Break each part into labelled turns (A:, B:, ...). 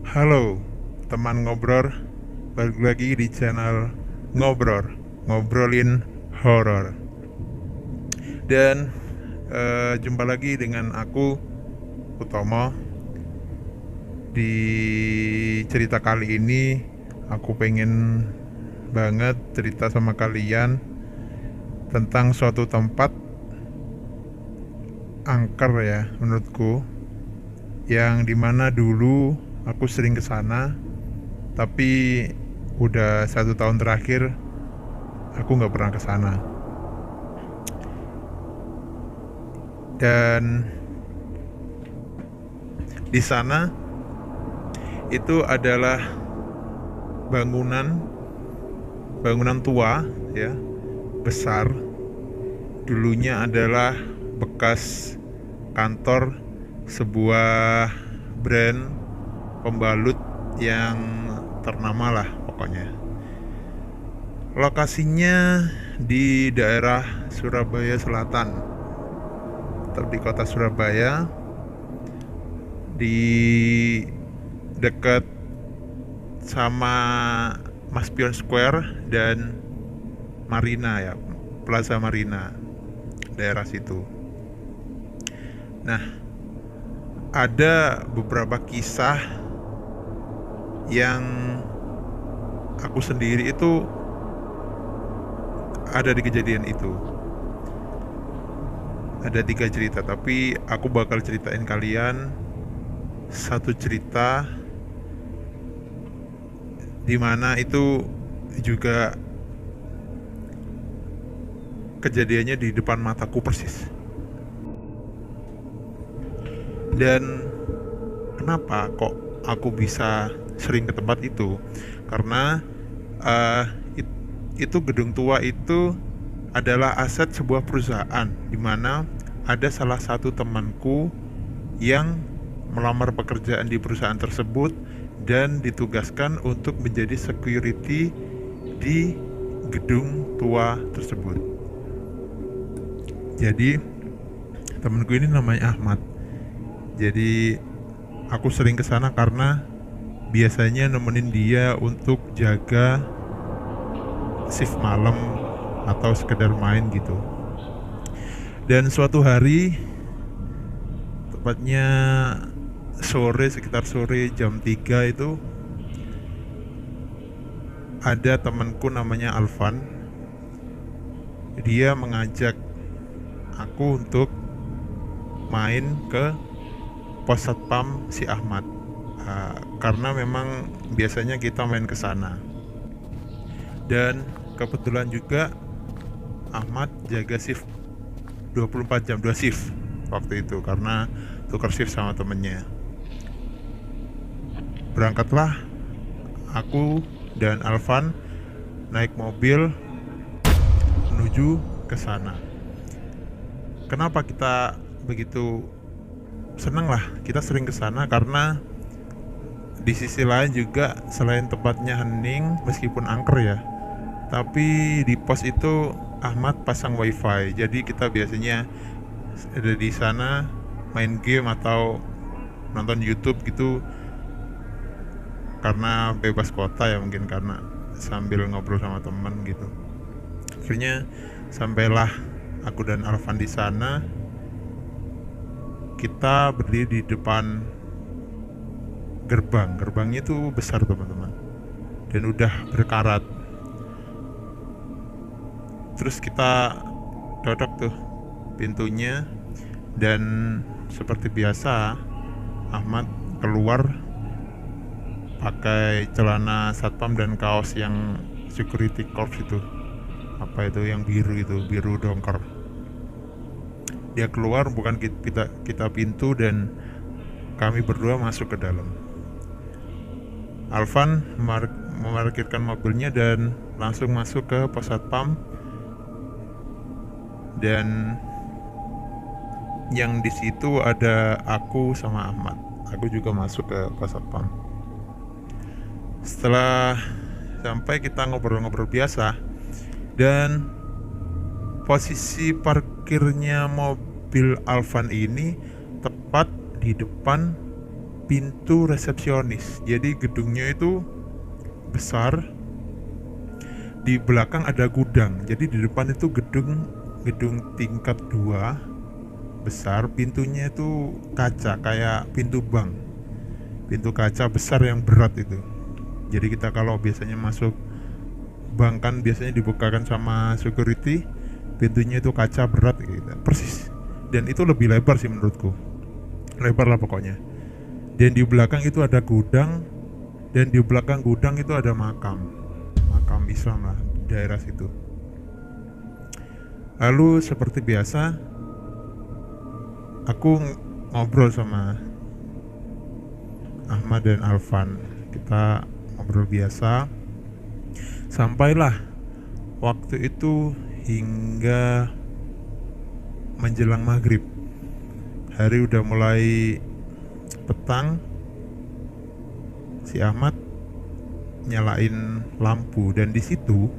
A: Halo teman ngobrol, balik lagi di channel Ngobrol, ngobrolin horor. Dan jumpa lagi dengan aku, Utomo. Di cerita kali ini aku pengen banget cerita sama kalian tentang suatu tempat angker ya menurutku, yang dimana dulu aku sering kesana, tapi udah 1 tahun terakhir aku nggak pernah kesana. Dan di sana itu adalah bangunan bangunan tua ya, besar. Dulunya adalah bekas kantor sebuah brand pembalut yang ternama lah pokoknya. Lokasinya di daerah Surabaya Selatan, atau di kota Surabaya, di dekat sama Maspion Square dan Marina ya, Plaza Marina, daerah situ. Nah, ada beberapa kisah yang aku sendiri itu ada di kejadian itu. Ada 3 cerita, tapi aku bakal ceritain kalian satu cerita dimana itu juga kejadiannya di depan mataku persis. Dan kenapa kok aku bisa sering ke tempat itu? Karena uh, itu gedung tua itu adalah aset sebuah perusahaan, di mana ada salah satu temanku yang melamar pekerjaan di perusahaan tersebut dan ditugaskan untuk menjadi security di gedung tua tersebut. Jadi temanku ini namanya Ahmad. Jadi aku sering kesana karena biasanya nemenin dia untuk jaga shift malam atau sekedar main gitu. Dan suatu hari, tepatnya sekitar sore jam 3 itu, ada temanku namanya Alvan. Dia mengajak aku untuk main ke pos satpam si Ahmad, karena memang biasanya kita main ke sana. Dan kebetulan juga Ahmad jaga shift 24 jam, 2 shift waktu itu, karena tukar shift sama temennya. Berangkatlah aku dan Alvan naik mobil menuju ke sana. Kenapa kita begitu senang lah kita sering kesana? Karena di sisi lain juga, selain tempatnya hening meskipun angker ya, tapi di pos itu Ahmad pasang wifi, jadi kita biasanya ada di sana main game atau nonton YouTube gitu, karena bebas kuota ya, mungkin karena sambil ngobrol sama teman gitu. Akhirnya sampailah aku dan Alvan di sana. Kita berdiri di depan gerbangnya itu besar teman-teman, dan udah berkarat. Terus kita dodok tuh pintunya, dan seperti biasa Ahmad keluar pakai celana satpam dan kaos yang security corps itu, apa itu yang biru dongker. Dia keluar, bukan kita pintu, dan kami berdua masuk ke dalam. Alvan memarkirkan mobilnya dan langsung masuk ke pos satpam, dan yang di situ ada aku sama Ahmad. Aku juga masuk ke pos satpam. Setelah sampai, kita ngobrol-ngobrol biasa, dan posisi parkirnya mobil Alvan ini tepat di depan pintu resepsionis. Jadi gedungnya itu besar, di belakang ada gudang. Jadi di depan itu gedung tingkat 2 besar, pintunya itu kaca kayak pintu bank. Pintu kaca besar yang berat itu. Jadi kita kalau biasanya masuk bank kan biasanya dibukakan sama security, pintunya itu kaca berat gitu. Persis. Dan itu lebih lebar sih menurutku. Lebar lah pokoknya. Dan di belakang itu ada gudang, dan di belakang gudang itu ada makam Islam lah di daerah situ. Lalu seperti biasa aku ngobrol sama Ahmad dan Alvan. Kita ngobrol biasa, sampailah waktu itu hingga menjelang maghrib. Hari udah mulai petang. Si Ahmad nyalain lampu, dan di situ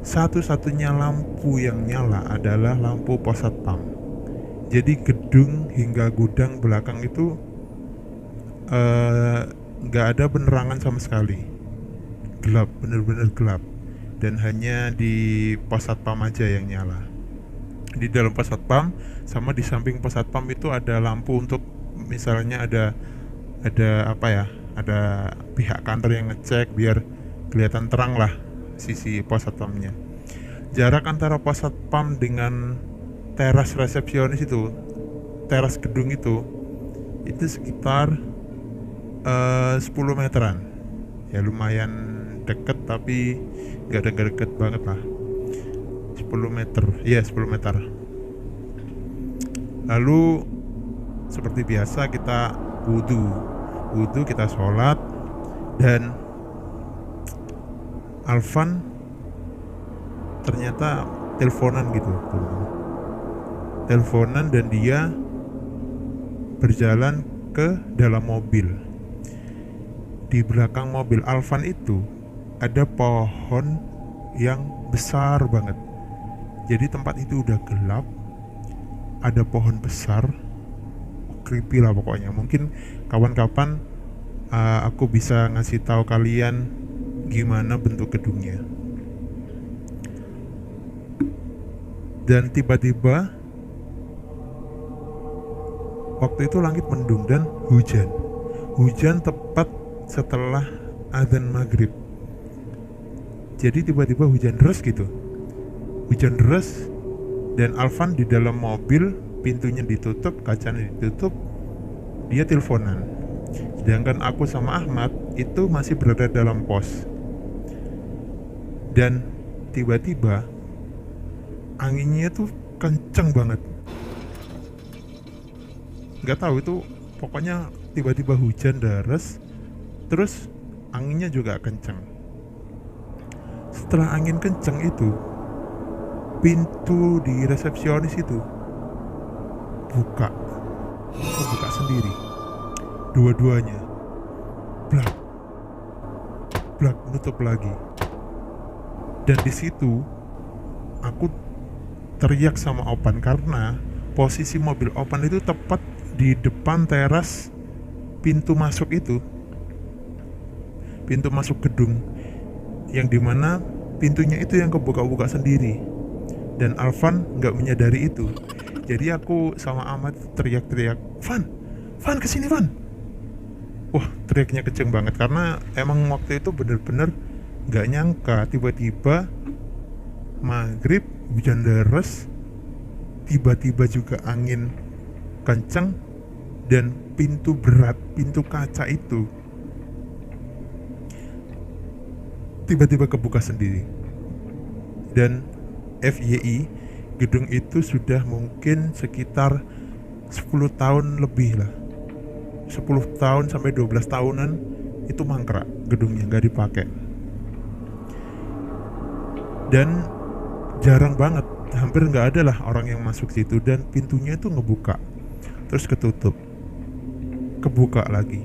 A: satu-satunya lampu yang nyala adalah lampu pos satpam. Jadi gedung hingga gudang belakang itu nggak ada penerangan sama sekali, gelap, bener-bener gelap, dan hanya di pos satpam aja yang nyala. Di dalam pos satpam sama di samping pos satpam itu ada lampu untuk misalnya ada apa ya, ada pihak kantor yang ngecek biar kelihatan terang lah sisi pos satpamnya. Jarak antara pos satpam dengan teras resepsionis itu, teras gedung itu sekitar 10 meteran. Ya lumayan deket tapi gak deket banget lah. 10 meter, iya 10 meter. Lalu seperti biasa kita wudhu, kita sholat, dan Alvan ternyata teleponan gitu, dan dia berjalan ke dalam mobil. Di belakang mobil Alvan itu ada pohon yang besar banget. Jadi tempat itu udah gelap, ada pohon besar, creepy lah pokoknya. Mungkin kawan-kawan aku bisa ngasih tahu kalian gimana bentuk gedungnya. Dan tiba-tiba waktu itu langit mendung dan hujan tepat setelah azan maghrib. Jadi tiba-tiba hujan deras gitu, dan Alvan di dalam mobil, pintunya ditutup, kacanya ditutup, dia teleponan. Sedangkan aku sama Ahmad itu masih berada dalam pos. Dan tiba-tiba anginnya tuh kenceng banget. Gak tahu itu, pokoknya tiba-tiba hujan deras, terus anginnya juga kenceng. Setelah angin kenceng itu, pintu di resepsionis itu buka sendiri, dua-duanya, blak, nutup lagi. Dan di situ aku teriak sama Opan karena posisi mobil Opan itu tepat di depan teras pintu masuk itu, pintu masuk gedung, yang dimana pintunya itu yang kebuka-buka sendiri. Dan Alvan nggak menyadari itu. Jadi aku sama Ahmad teriak-teriak, Van kesini Van. Wah, teriaknya kenceng banget karena emang waktu itu bener-bener nggak nyangka tiba-tiba maghrib hujan deras, tiba-tiba juga angin kenceng, dan pintu berat, pintu kaca itu tiba-tiba kebuka sendiri. Dan FYI, gedung itu sudah mungkin sekitar 10 tahun lebih lah, 10 tahun sampai 12 tahunan itu mangkrak gedungnya, gak dipakai. Dan jarang banget, hampir gak ada lah orang yang masuk situ. Dan pintunya itu ngebuka, terus ketutup, kebuka lagi,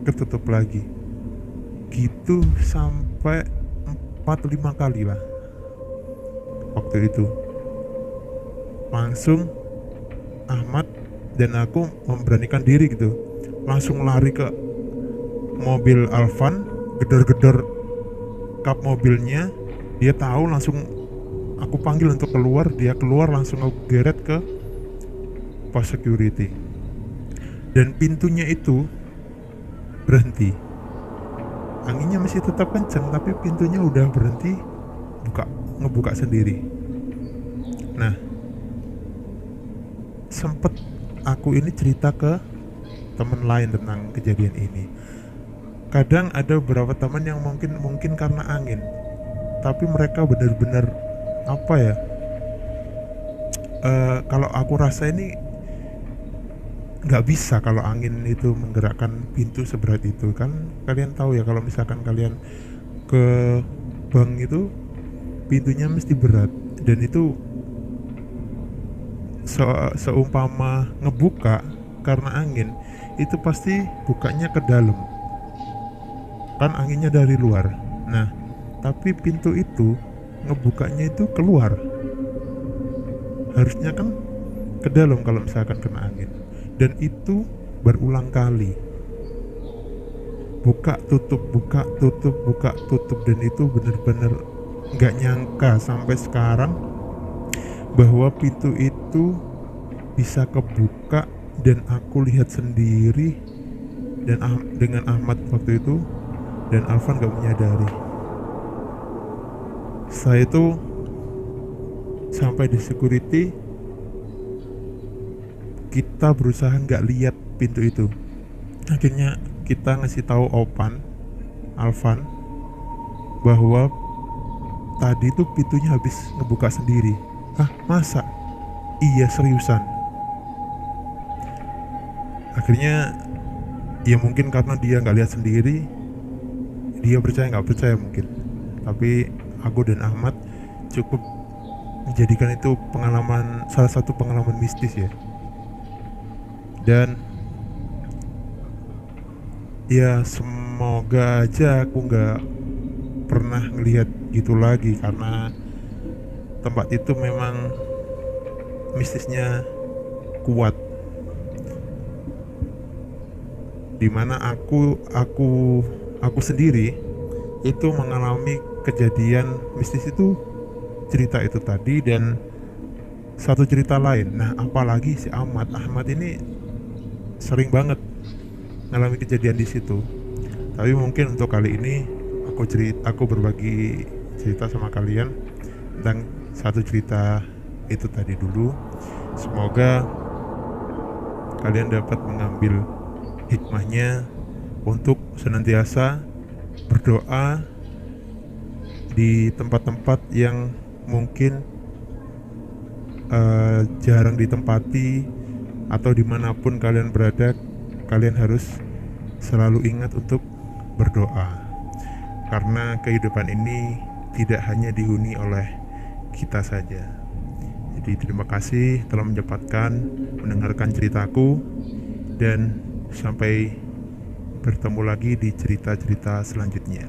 A: ketutup lagi, gitu sampai 4-5 kali lah. Waktu itu langsung Ahmad dan aku memberanikan diri gitu, langsung lari ke mobil Alvan, gedor-gedor kap mobilnya. Dia tahu, langsung aku panggil untuk keluar. Dia keluar, langsung aku geret ke pos security, dan pintunya itu berhenti. Anginnya masih tetap kencang, tapi pintunya udah berhenti ngebuka sendiri. Nah, sempet aku ini cerita ke teman lain tentang kejadian ini. Kadang ada beberapa teman yang mungkin karena angin, tapi mereka benar-benar apa ya, kalau aku rasa ini nggak bisa kalau angin itu menggerakkan pintu seberat itu. Kan kalian tahu ya, kalau misalkan kalian ke bank itu pintunya mesti berat, dan itu seumpama ngebuka karena angin, itu pasti bukanya ke dalam, kan anginnya dari luar. Nah, tapi pintu itu ngebukanya itu keluar, harusnya kan ke dalam kalau misalkan kena angin. Dan itu berulang kali, buka tutup, buka tutup, buka tutup. Dan itu bener-bener nggak nyangka sampai sekarang bahwa pintu itu bisa kebuka, dan aku lihat sendiri, dan dengan Ahmad waktu itu, dan Alvan gak menyadari. Saya itu sampai di security, kita berusaha nggak lihat pintu itu. Akhirnya kita ngasih tahu Alvan, bahwa tadi tuh pintunya habis ngebuka sendiri. Ah, masa? Iya, seriusan. Akhirnya ya mungkin karena dia nggak lihat sendiri, dia percaya nggak percaya mungkin. Tapi aku dan Ahmad cukup menjadikan itu salah satu pengalaman mistis ya. Dan ya semoga aja aku nggak pernah ngelihat gitu lagi, karena tempat itu memang mistisnya kuat. Dimana aku sendiri itu mengalami kejadian mistis itu, cerita itu tadi, dan satu cerita lain. Nah, apalagi si Ahmad ini sering banget ngalami kejadian di situ. Tapi mungkin untuk kali ini aku berbagi cerita sama kalian tentang satu cerita itu tadi dulu. Semoga kalian dapat mengambil hikmahnya untuk senantiasa berdoa di tempat-tempat yang mungkin jarang ditempati, atau dimanapun kalian berada, kalian harus selalu ingat untuk berdoa, karena kehidupan ini tidak hanya dihuni oleh kita saja. Jadi terima kasih telah mendengarkan ceritaku, dan sampai bertemu lagi di cerita-cerita selanjutnya.